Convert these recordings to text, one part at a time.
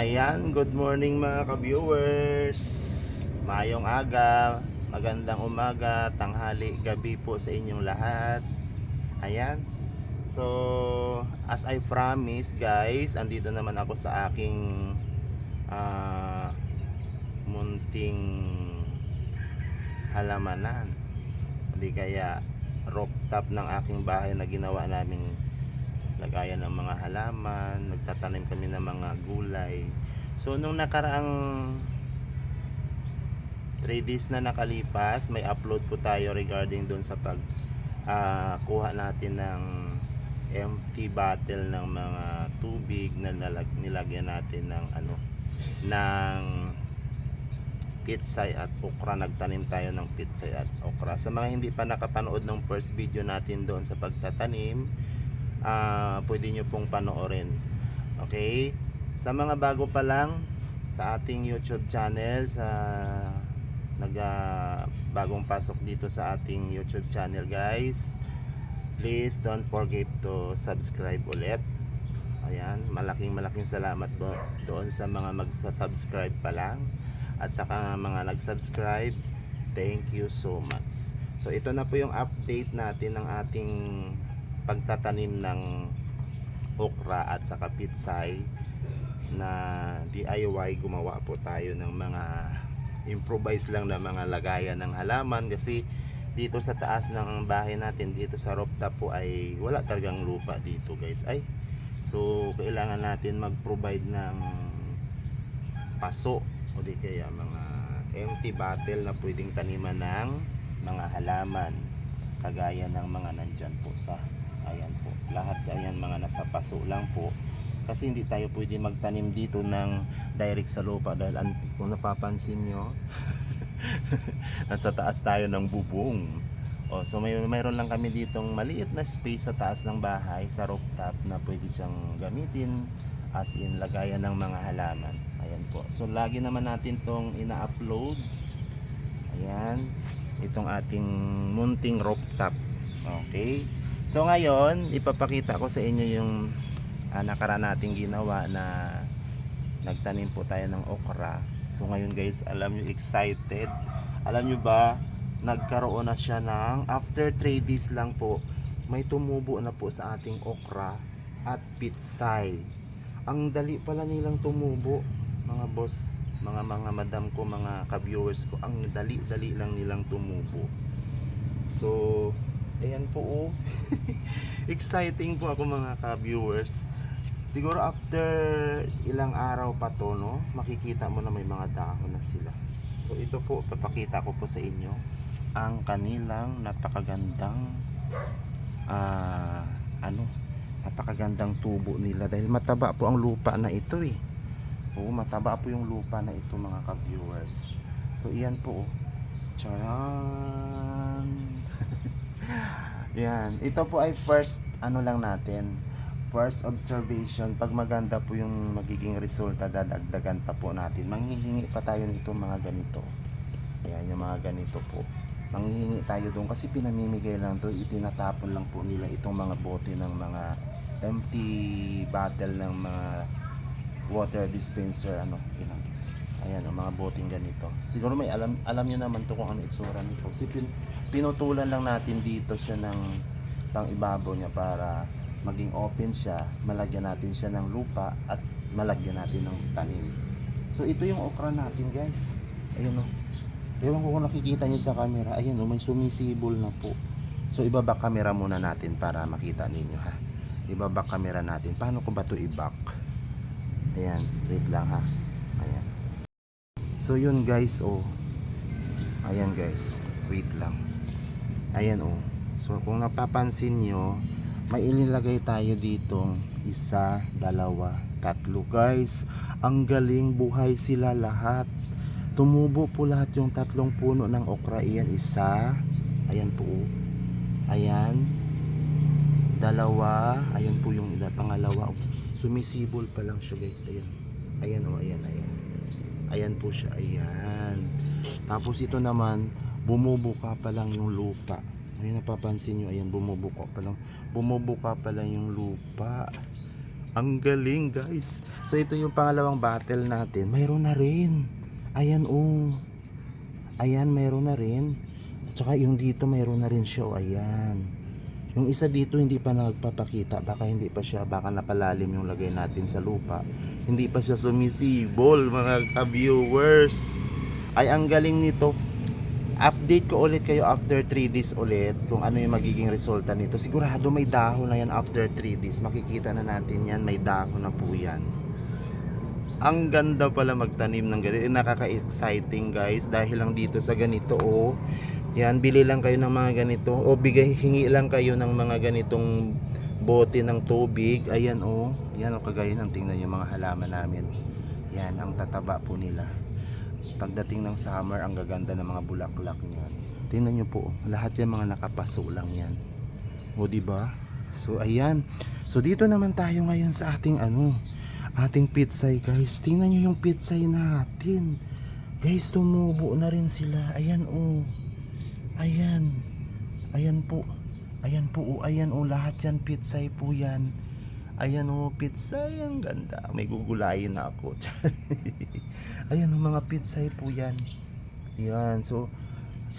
Ayan, good morning mga ka-viewers. Mayong aga, magandang umaga, tanghali, gabi po sa inyong lahat. Ayan. So, as I promised guys, andito naman ako sa aking ah, munting halamanan. Hindi kaya rooftop ng aking bahay na ginawa naming lagayan ng mga halaman, nagtatanim kami ng mga gulay. So nung nakaraang 3 days na nakalipas, may upload po tayo regarding doon sa pag kuha natin ng empty bottle ng mga tubig na nilagyan natin ng ng pitsay at okra. Nagtanim tayo ng pitsay at okra. Sa mga hindi pa nakapanood ng first video natin doon sa pagtatanim, pwede nyo pong panoorin. Okay, sa mga bago pa lang sa ating YouTube channel, sa bagong pasok dito sa ating YouTube channel guys, please don't forget to subscribe ulit. Ayan, malaking salamat doon sa mga magsa-subscribe pa lang, at saka mga nag-subscribe, thank you so much. So ito na po yung update natin ng ating pagtatanim ng okra at saka pitsay na DIY. Gumawa po tayo ng mga improvise lang na mga lagayan ng halaman, kasi dito sa taas ng bahay natin, dito sa rooftop po, ay wala talagang lupa dito guys. So kailangan natin mag-provide ng paso o di kaya mga empty bottle na pwedeng taniman ng mga halaman, kagaya ng mga nandyan po sa ayan po, lahat ayan mga nasa paso lang po, kasi hindi tayo pwede magtanim dito ng direct sa lupa dahil kung napapansin nyo nasa taas tayo ng bubong. So mayroon lang kami ditong maliit na space sa taas ng bahay, sa rooftop, na pwede siyang gamitin as in lagayan ng mga halaman. Ayan po, so lagi naman natin tong ina-upload. Ayan, itong ating munting rooftop. Okay, so ngayon ipapakita ko sa inyo yung nakaraan nating ginawa na nagtanim po tayo ng okra. So ngayon guys, alam nyo, excited. Alam nyo ba, nagkaroon na siya ng after 3 days lang po, may tumubo na po sa ating okra at pitsay. Ang dali pala nilang tumubo mga boss, mga madam ko, mga ka-viewers ko. Ang dali lang nilang tumubo. So ayan po oh. Exciting po ako mga ka-viewers. Siguro after ilang araw pa to, no, makikita mo na may mga dahon na sila. So ito po, papakita ko po sa inyo ang kanilang napakagandang napakagandang tubo nila, dahil mataba po ang lupa na ito eh. Oo, mataba po yung lupa na ito mga ka-viewers. So iyan po oh. Charan. Yan, ito po ay first lang natin, first observation. Pag maganda po yung magiging resulta, dadagdagan pa po natin. Manghihingi pa tayo nito mga ganito. Ayan, yung mga ganito po, manghihingi tayo doon, kasi pinamimigay lang to, itinatapon lang po nila itong mga bote ng mga empty bottle ng mga water dispenser, ayan, ang mga boteng ganito. Siguro may alam nyo naman to kung ano itsura nito, kasi pinutulan lang natin dito siya ng pang ibabaw niya para maging open siya, malagyan natin siya ng lupa at malagyan natin ng tanim. So ito yung okra natin guys, ayun o. Ewan ko kung nakikita nyo sa camera, ayun o, may sumisibol na po. So ibabak camera muna natin para makita ninyo ha. Ibabak camera natin. Paano ko ba to i-back? Ayan, wait lang ha. Ayan. So yun guys oh. Ayan guys, wait lang. Ayan oh. So kung napapansin nyo, may inilagay tayo ditong 1, 2, 3 guys. Ang galing, buhay sila lahat. Tumubo po lahat yung 3 puno ng okra. Iyan, 1. Ayan po oh. Ayan, 2. Ayan po yung pangalawa oh. Sumisibol pa lang siya guys. Ayan. Ayan oh, ayan. Ayan po siya, ayan. Tapos ito naman, bumubuka pa lang yung lupa. Ayun, napapansin nyo, ayan, bumubuka pa lang yung lupa. Ang galing guys. So ito yung pangalawang battle natin. Mayroon na rin. Ayan oh. Ayan, mayroon na rin. At saka yung dito mayroon na rin siya. Oh, ayan. Yung isa dito hindi pa nagpapakita. Baka hindi pa siya. Baka napalalim yung lagay natin sa lupa. Hindi pa siya sumisibol mga ka-viewers. Ay ang galing nito. Update ko ulit kayo after 3 days ulit kung ano yung magiging resulta nito. Sigurado may dahon na yan after 3 days. Makikita na natin yan, may dahon na po yan. Ang ganda pala magtanim ng ganito. Nakaka-exciting guys dahil lang dito sa ganito oh. Yan, bili lang kayo ng mga ganito o hingi lang kayo ng mga ganitong bote ng tubig. Ayan oh. Yan oh, kagaya ng tingnan yung mga halaman namin. Yan, ang tataba po nila. Pagdating ng summer, ang gaganda ng mga bulaklak niyan. Tingnan niyo po, lahat yan mga nakapaso lang yan. O di ba? So ayan. So dito naman tayo ngayon sa ating ating pitsay guys. Tingnan niyo yung pitsay natin. Guys, tumubo na rin sila. Ayan oh. Ayan. Ayan po. Ayan po oh. Ayan oh, lahat yan pitsay po yan. Ayan o, pitsay, ang ganda. May gugulayin na ako. Ayan o, mga pitsay po yan. Yan, so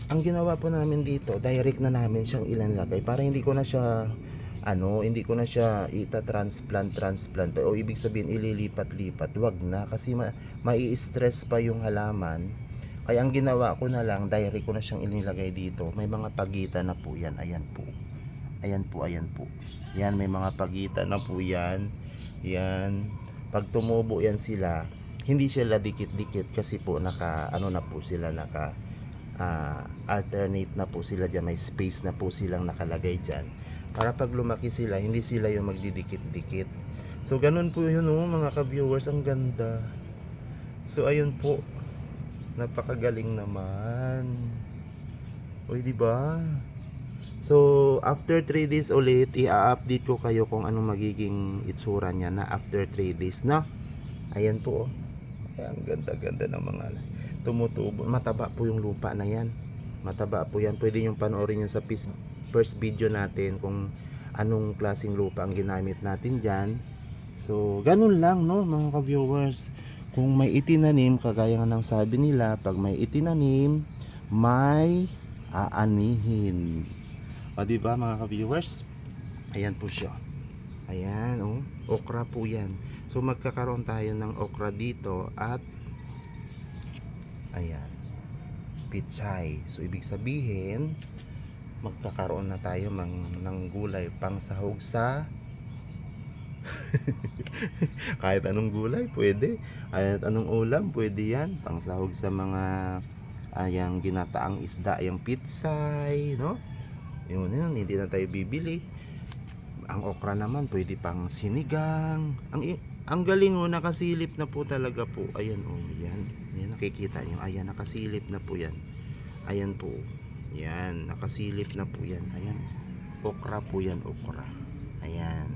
ang ginawa po namin dito, direct na namin siyang ilalagay para hindi ko na siya hindi ko na siya transplant o ibig sabihin ililipat-lipat. Wag na kasi mai-stress pa yung halaman. Kaya ang ginawa ko na lang, direct ko na siyang inilagay dito. May mga pagitan na po yan. Ayan po. Ayan po, ayan po. Yan, may mga pagitan na po yan. Yan. Pag tumubo yan sila, hindi sila dikit-dikit kasi po naka na po sila, naka alternate na po sila dyan. May space na po silang nakalagay dyan. Para pag lumaki sila, hindi sila yung magdidikit-dikit. So, ganun po yun mga ka-viewers. Ang ganda. So, ayun po. Napakagaling naman. Uy, di ba? So, after 3 days ulit, i-update ko kayo kung anong magiging itsura niya na after 3 days na. Ayan po. Ayan, ang ganda-ganda ng mga tumutubo. Mataba po yung lupa na yan. Mataba po yan. Pwede nyo panoorin yun sa first video natin kung anong klaseng lupa ang ginamit natin dyan. So, ganun lang mga ka-viewers. Kung may itinanim, kagaya nga ng sabi nila, pag may itinanim, may aanihin. O diba mga ka-viewers? Ayan po siya. Ayan oh, okra po yan. So magkakaroon tayo ng okra dito at ayan, pitsay. So ibig sabihin, magkakaroon na tayo ng gulay pang sahog sa kahit anong gulay pwede. Kahit anong ulam pwede yan. Pang sahog sa mga ayang ginataang isda, yung pitsay, no? Yun, hindi na tayo bibili. Ang okra naman pwede pang sinigang. Ang galing nakasilip na po talaga po. Ayan yan. Yan nakikita nyo. Ayan, nakasilip na po yan. Ayan po. Yan, nakasilip na po yan. Ayan. Okra po yan, okra. Ayan.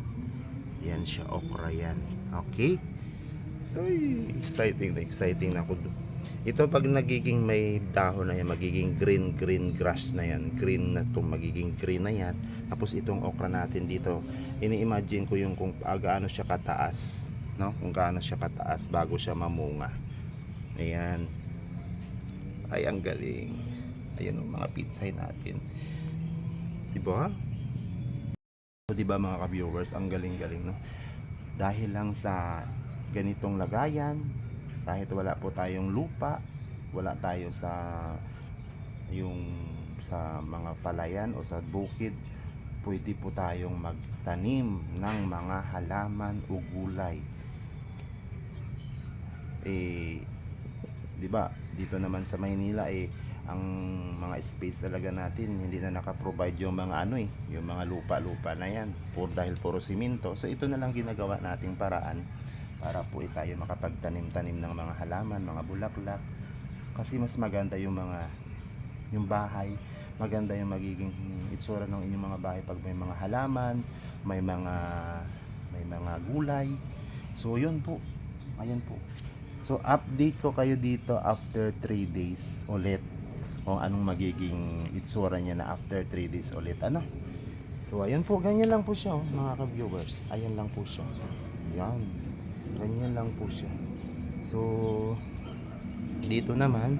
Yan siya, okra yan. Okay? So, exciting na ako. Ito pag nagiging may dahon na yan, magiging green grass na yan, green na to, magiging green na yan. Tapos itong okra natin dito, ini-imagine ko yung kung gaano siya kataas, no? Kung gaano siya kataas bago siya mamunga. Ayan. Ay, ang galing. Ayan yung mga pitsay natin. Diba? So, diba mga ka-viewers, ang galing-galing, no? Dahil lang sa ganitong lagayan, kahit wala po tayong lupa, wala tayo sa mga palayan o sa bukid, pwede po tayong magtanim ng mga halaman o gulay. Di ba? Dito naman sa Maynila ang mga space talaga natin hindi na naka-provide yung mga yung mga lupa na yan, dahil puro simento. So ito na lang ginagawa nating paraan para po tayo makapagtanim-tanim ng mga halaman, mga bulaklak. Kasi mas maganda yung bahay, maganda yung magiging itsura ng inyong mga bahay pag may mga halaman, may mga gulay. So yun po. Ayan po. So update ko kayo dito after 3 days ulit kung anong magiging itsura niya na after 3 days ulit. So ayun po, ganyan lang po siya mga ka-viewers. Ayan lang po siya. Yan. Ganyan lang po siya. So, dito naman,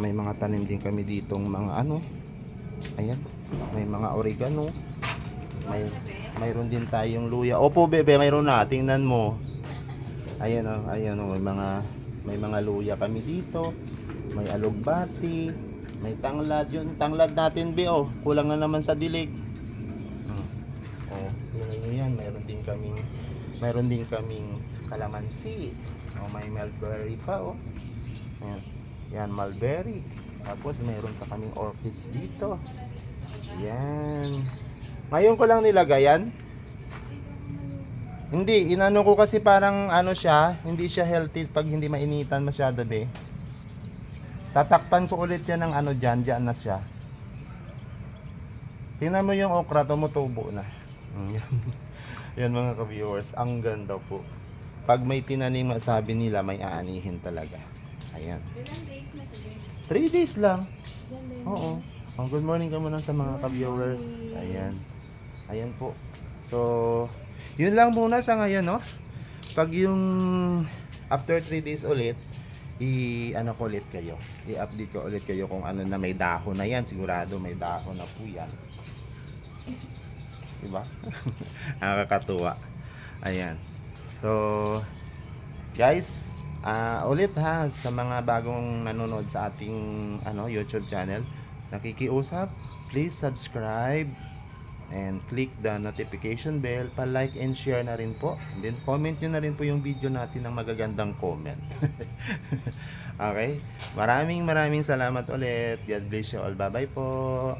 may mga tanim din kami ditong mga ano. Ayan. May mga oregano. Mayroon din tayong luya. Opo, bebe, mayroon na. Tingnan mo. Ayan oh, ayan oh, may mga luya kami dito. May alugbati, may tanglad. Yun, tanglad natin, be, oh. Kulang na naman sa dilig. Oh, yun yan. Mayroon din kaming kalamansi. Oh, may mulberry pa, oh. Ayan. Yan, mulberry. Tapos mayroon pa kaming orchids dito. Yan. Ngayon ko lang nilagay yan. Hindi, inano ko kasi parang ano siya, hindi siya healthy pag hindi mainitan masyado, be. Tatakpan ko ulit yan ng ano dyan na siya. Tingnan mo yung okra, tumutubo na. Yan. Yan mga ka-viewers, ang ganda po. Pag may tinanim, sabi nila may aanihin talaga. Ayan. Ilang days na today? 3 days lang. Ganda yun. Oo. Oh, good morning ka muna sa mga ka-viewers. Ayan. Ayan po. So, yun lang muna sa ngayon, no? Pag yung after 3 days ulit, i-ano ko ulit kayo. I-update ko ulit kayo kung ano na may dahon na yan. Sigurado may dahon na po yan. Diba? Nakakatuwa. Ayan. So, guys, ulit ha, sa mga bagong nanonood sa ating YouTube channel, nakikiusap, please subscribe and click the notification bell, pa-like and share na rin po. And then comment nyo na rin po yung video natin ng magagandang comment. Okay? Maraming salamat ulit. God bless you all. Bye-bye po.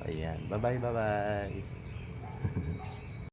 Ayan. Bye-bye.